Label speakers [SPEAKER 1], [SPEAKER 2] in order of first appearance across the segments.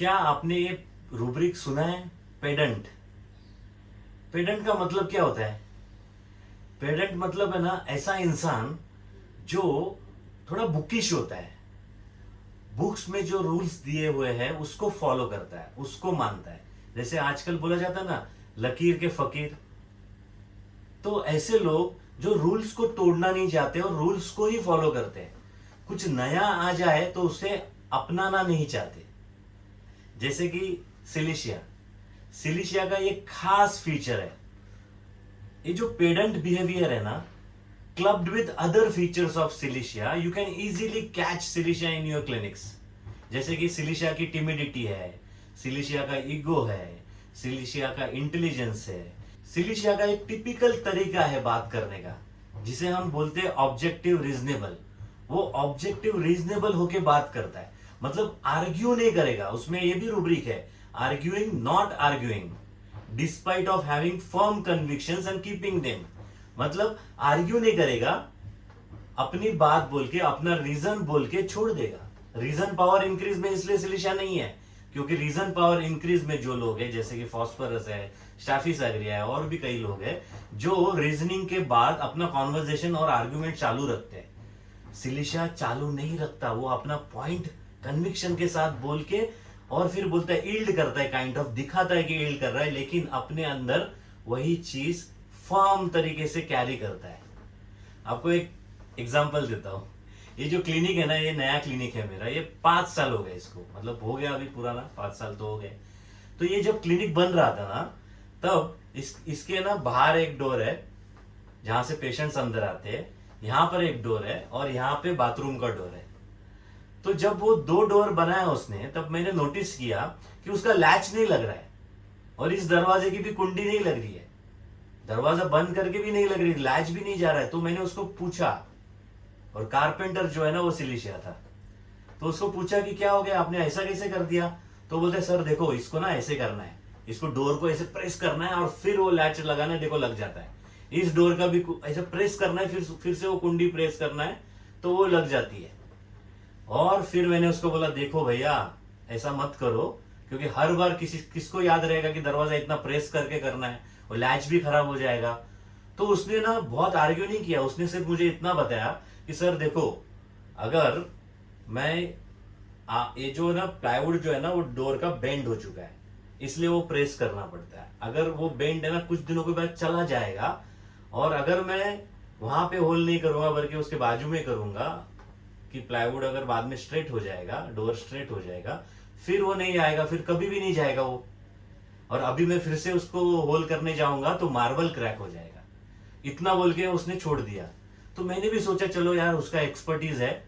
[SPEAKER 1] क्या आपने ये रूब्रिक सुना है? पेडेंट। पेडेंट का मतलब क्या होता है? पेडेंट मतलब है ना, ऐसा इंसान जो थोड़ा बुकिश होता है, बुक्स में जो रूल्स दिए हुए हैं उसको फॉलो करता है, उसको मानता है। जैसे आजकल बोला जाता है ना, लकीर के फकीर। तो ऐसे लोग जो रूल्स को तोड़ना नहीं चाहते और रूल्स को ही फॉलो करते हैं, कुछ नया आ जाए तो उसे अपनाना नहीं चाहते। जैसे कि सिलिशिया। सिलिशिया का एक खास फीचर है, ये जो पेडेंट बिहेवियर है ना, clubbed with other features of Cilicia, you can easily catch Cilicia in your clinics. जैसे कि सिलिशिया की टिमिडिटी है, सिलिशिया का ईगो है, सिलिशिया का इंटेलिजेंस है। सिलिशिया का एक टिपिकल तरीका है बात करने का, जिसे हम बोलते हैं ऑब्जेक्टिव रीजनेबल। वो ऑब्जेक्टिव रीजनेबल होके बात करता है, मतलब आर्ग्यू नहीं करेगा। उसमें ये भी रूब्रिक है, arguing not arguing despite of having firm convictions and keeping them. मतलब आर्ग्यू नहीं करेगा, अपनी बात बोल के, अपना रीजन बोल के छोड़ देगा। रीजन पावर इंक्रीज में इसलिए सिलिशिया नहीं है, क्योंकि रीजन पावर इंक्रीज में जो लोग हैं, जैसे कि फॉस्फोरस है, स्टाफी सागरिया है, और भी कई लोग हैं जो रीजनिंग के बाद अपना कॉन्वर्सेशन और आर्ग्यूमेंट चालू रखते हैं। सिलिशिया चालू नहीं रखता, वो अपना पॉइंट कन्विक्शन के साथ बोल के और फिर बोलता है, ईल्ड करता है, काइंड ऑफ दिखाता है कि ईल्ड कर रहा है, लेकिन अपने अंदर वही चीज फर्म तरीके से कैरी करता है। आपको एक एग्जांपल देता हूं। ये जो क्लिनिक है ना, ये नया क्लिनिक है मेरा, ये 5 साल हो गए इसको, मतलब हो गया अभी पुराना, 5 साल तो हो गए। तो ये जब क्लिनिक बन रहा था ना, तब इसके ना बाहर एक डोर है जहां से पेशेंट्स अंदर आते हैं, यहाँ पर एक डोर है और यहाँ पे बाथरूम का डोर है। तो जब वो 2 डोर बनाया उसने, तब मैंने नोटिस किया कि उसका लैच नहीं लग रहा है और इस दरवाजे की भी कुंडी नहीं लग रही है, दरवाजा बंद करके भी नहीं लग रही, लैच भी नहीं जा रहा है। तो मैंने उसको पूछा, और कारपेंटर जो है ना वो सिलिशिया था, तो उसको पूछा कि क्या हो गया, आपने ऐसा कैसे कर दिया? तो बोलते, सर देखो, इसको ना ऐसे करना है, इसको डोर को ऐसे प्रेस करना है और फिर वो लैच लगाना है, देखो लग जाता है। इस डोर का भी ऐसे प्रेस करना है, फिर से वो कुंडी प्रेस करना है, तो वो लग जाती है। और फिर मैंने उसको बोला, देखो भैया, ऐसा मत करो, क्योंकि हर बार किसको याद रहेगा कि दरवाजा इतना प्रेस करके करना है, और लैच भी खराब हो जाएगा। तो उसने ना बहुत आर्ग्यू नहीं किया, उसने सिर्फ मुझे इतना बताया कि सर देखो, अगर मैं ये जो ना प्लाईवुड जो है ना, वो डोर का बेंड हो चुका है, इसलिए वो प्रेस करना पड़ता है। अगर वो बेंड है ना, कुछ दिनों के बाद चला जाएगा, और अगर मैं वहां पे होल नहीं करूंगा बल्कि उसके बाजू में करूंगा कि प्लाईवुड अगर बाद में स्ट्रेट हो जाएगा, डोर स्ट्रेट हो जाएगा, फिर वो नहीं आएगा, फिर कभी भी नहीं जाएगा वो। और अभी मैं फिर से उसको होल करने जाऊंगा तो मार्बल क्रैक हो जाएगा। इतना बोल के उसने छोड़ दिया। तो मैंने भी सोचा, चलो यार, उसका एक्सपर्टीज है,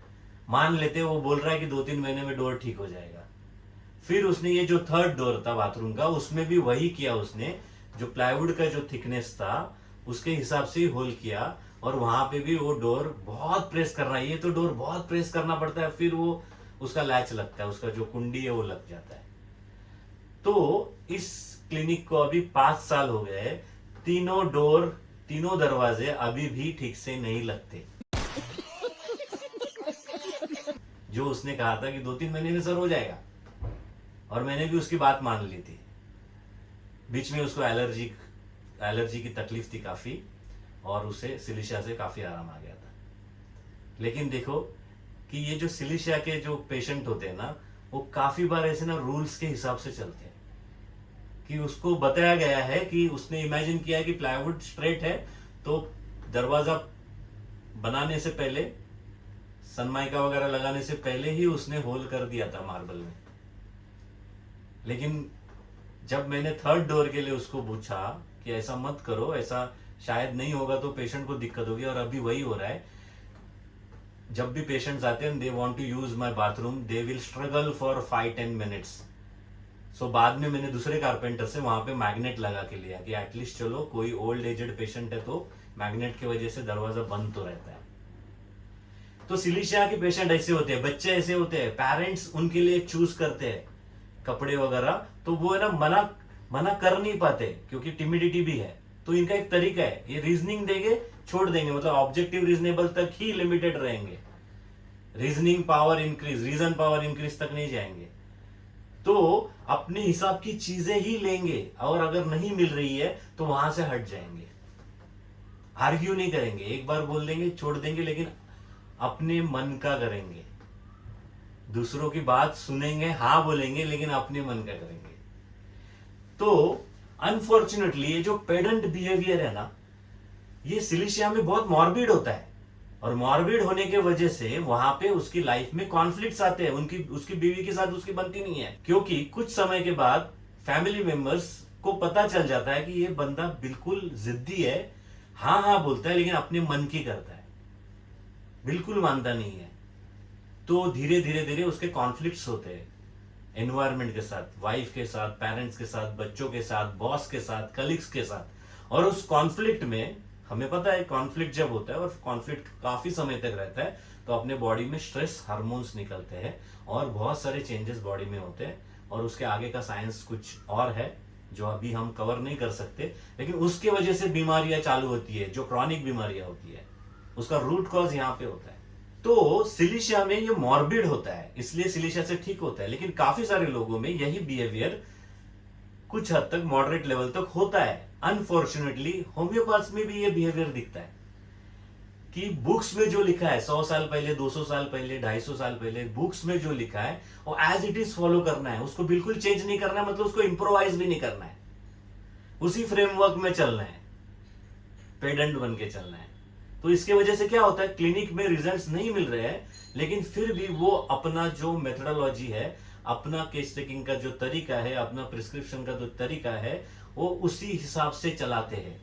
[SPEAKER 1] मान लेते, वो बोल रहा है कि 2-3 महीने में डोर ठीक हो जाएगा। फिर उसने ये जो 3rd डोर था बाथरूम का, उसमें भी वही किया उसने, जो प्लाईवुड का जो थिकनेस था उसके हिसाब से ही होल किया, और वहां पे भी वो डोर बहुत प्रेस करना है, ये तो डोर बहुत प्रेस करना पड़ता है, फिर वो उसका लैच लगता है, उसका जो कुंडी है वो लग जाता है। तो इस क्लिनिक को अभी 5 साल हो गए, तीनों डोर, तीनों दरवाजे अभी भी ठीक से नहीं लगते। जो उसने कहा था कि 2-3 महीने में सर हो जाएगा, और मैंने भी उसकी बात मान ली थी। बीच में उसको एलर्जी की तकलीफ थी काफी, और उसे सिलिशिया से काफी आराम आ गया था। लेकिन देखो कि ये जो सिलिशिया के जो पेशेंट होते हैं ना, वो काफी बार ऐसे ना रूल्स के हिसाब से चलते हैं, कि उसको बताया गया है कि उसने इमेजिन किया है कि प्लाईवुड स्ट्रेट है, तो दरवाजा बनाने से पहले, सनमाइका वगैरह लगाने से पहले ही उसने होल कर दिया था मार्बल में। लेकिन जब मैंने 3rd डोर के लिए उसको पूछा कि ऐसा मत करो, ऐसा शायद नहीं होगा तो पेशेंट को दिक्कत होगी, और अभी वही हो रहा है। जब भी पेशेंट्स आते हैं, they want to use my bathroom, they will struggle for 5-10 minutes. So बाद में मैंने दूसरे कारपेंटर से वहां पे मैग्नेट लगा के लिया कि एटलीस्ट चलो, कोई ओल्ड एजेड पेशेंट है तो मैग्नेट की वजह से दरवाजा बंद तो रहता है। तो सिलिशिया के पेशेंट ऐसे होते हैं, बच्चे ऐसे होते हैं, पेरेंट्स उनके लिए चूज करते हैं कपड़े वगैरह, तो वो है ना मना कर नहीं पाते, क्योंकि टिमिडिटी भी है। तो इनका एक तरीका है, ये रीजनिंग देंगे, छोड़ देंगे, मतलब ऑब्जेक्टिव रीजनेबल तक ही लिमिटेड रहेंगे, reasoning power increase, reason power increase तक नहीं जाएंगे। तो तो अपने हिसाब की चीजें ही लेंगे, और अगर नहीं मिल रही है तो वहां से हट जाएंगे, आर्ग्यू नहीं करेंगे, एक बार बोल देंगे छोड़ देंगे, लेकिन अपने मन का करेंगे। दूसरों की बात सुनेंगे, हाँ बोलेंगे, लेकिन अपने मन का करेंगे। तो अनफॉर्चुनेटली ये जो पेडेंट बिहेवियर है ना, ये सिलिशिया में बहुत मॉर्बिड होता है, और मॉर्बिड होने के वजह से वहां पे उसकी लाइफ में कॉन्फ्लिक्ट्स आते हैं, उसकी बीवी के साथ उसकी बनती नहीं है, क्योंकि कुछ समय के बाद फैमिली मेंबर्स को पता चल जाता है कि ये बंदा बिल्कुल जिद्दी है, हाँ हाँ बोलता है लेकिन अपने मन की करता है, बिल्कुल मानता नहीं है। तो धीरे धीरे धीरे उसके कॉन्फ्लिक्ट्स होते हैं एनवायरनमेंट के साथ, वाइफ के साथ, पेरेंट्स के साथ, बच्चों के साथ, बॉस के साथ, कलीग्स के साथ। और उस कॉन्फ्लिक्ट में हमें पता है कॉन्फ्लिक्ट जब होता है और कॉन्फ्लिक्ट काफी समय तक रहता है तो अपने बॉडी में स्ट्रेस हार्मोन्स निकलते हैं और बहुत सारे चेंजेस बॉडी में होते हैं, और उसके आगे का साइंस कुछ और है जो अभी हम कवर नहीं कर सकते, लेकिन उसके वजह से बीमारियां चालू होती है, जो क्रॉनिक बीमारियां होती है, उसका रूट कॉज यहाँ पे होता है। तो सिलिशिया में ये मॉर्बिड होता है, इसलिए सिलिशिया से ठीक होता है, लेकिन काफी सारे लोगों में यही बिहेवियर कुछ हद तक मॉडरेट लेवल तक होता है। अनफॉर्चुनेटली होम्योपैथ में भी ये बिहेवियर दिखता है कि बुक्स में जो लिखा है 100 साल पहले, 200 साल पहले, 250 साल पहले बुक्स में जो लिखा है वो एज इट इज फॉलो करना है, उसको बिल्कुल चेंज नहीं करना है, मतलब उसको इंप्रोवाइज भी नहीं करना है, उसी फ्रेमवर्क में चलना है, पेडेंट बन के चलना है। तो इसके वजह से क्या होता है, क्लिनिक में रिजल्ट्स नहीं मिल रहे हैं, लेकिन फिर भी वो अपना जो मेथोडोलॉजी है, अपना केस टेकिंग का जो तरीका है, अपना प्रिस्क्रिप्शन का जो तरीका है, वो उसी हिसाब से चलाते हैं।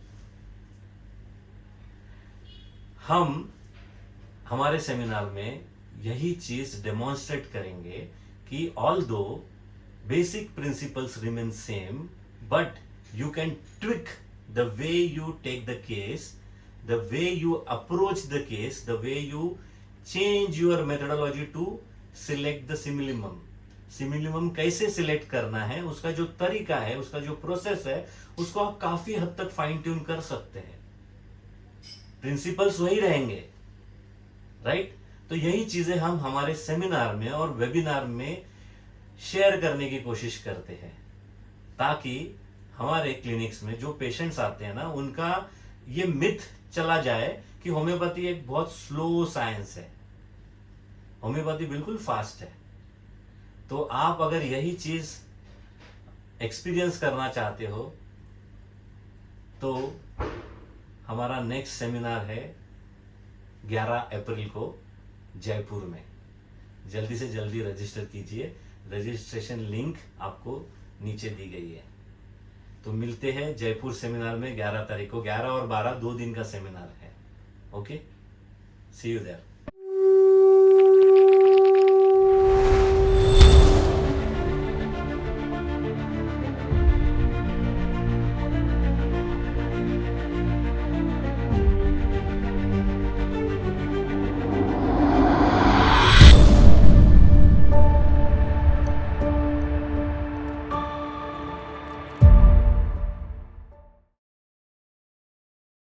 [SPEAKER 1] हम हमारे सेमिनार में यही चीज डेमोन्स्ट्रेट करेंगे कि although basic principles remain same, but you can tweak the way you take the case, the way you approach the case, the way you change your methodology to select the simillimum. Similimum कैसे select करना है, उसका जो तरीका है, उसका जो process है, उसको आप काफी हद तक फाइन ट्यून कर सकते हैं, प्रिंसिपल्स वही रहेंगे, राइट। तो यही चीजें हम हमारे सेमिनार में और वेबिनार में शेयर करने की कोशिश करते हैं, ताकि हमारे क्लिनिक्स में जो पेशेंट्स आते हैं ना, उनका ये मिथ चला जाए कि होम्योपैथी एक बहुत स्लो साइंस है, होम्योपैथी बिल्कुल फास्ट है। तो आप अगर यही चीज एक्सपीरियंस करना चाहते हो तो हमारा नेक्स्ट सेमिनार है 11 अप्रैल को जयपुर में। जल्दी से जल्दी रजिस्टर कीजिए, रजिस्ट्रेशन लिंक आपको नीचे दी गई है। तो मिलते हैं जयपुर सेमिनार में 11 तारीख को, 11 और 12 2 दिन का सेमिनार है। Okay, see you there.